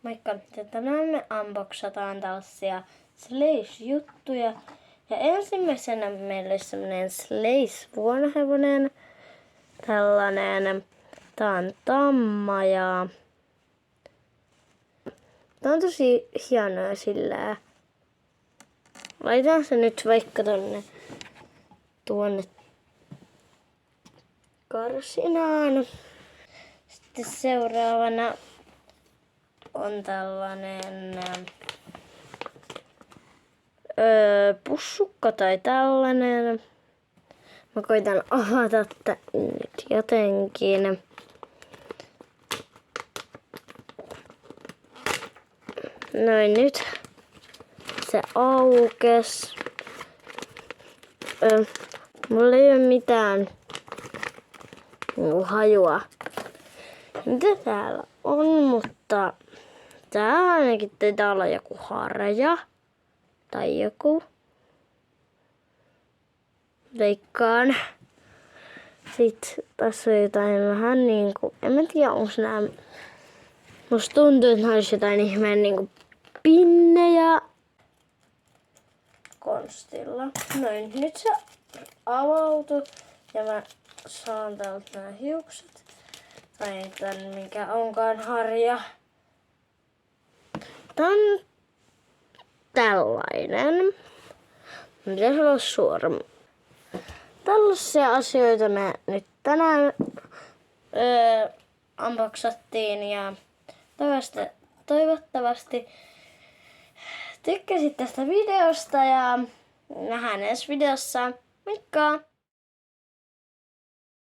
Moikka! Tänään me unboxataan tällaisia Slays-juttuja. Ja ensimmäisenä meillä on semmonen Slays-vuonahevonen. Tällainen. Tää on tamma ja tää on tosi hienoa sillä. Laitan se nyt vaikka tuonne karsinaan. Sitten seuraavana on tällainen pussukka tai tällainen. Mä koitan avata tän nyt jotenkin. Noin nyt. Se aukes. Mulla ei oo mitään hajua, mitä täällä on, mutta tää ainakin taitaa olla joku harja tai joku. Veikkaan. Sitten tässä on jotain vähän niinku, en mä tiedä onko nää, musta tuntuu, että nää olisi jotain ihmeen niinku pinnejä konstilla. Noin, nyt se avautui ja mä saan täältä nää hiukset. Tai tän mikä onkaan harja. Tää on tällainen. Pitäisi olla suora. Tällaisia asioita me nyt tänään unboxattiin ja toivottavasti tykkäsit tästä videosta ja nähdään ensi videossa. Moikka!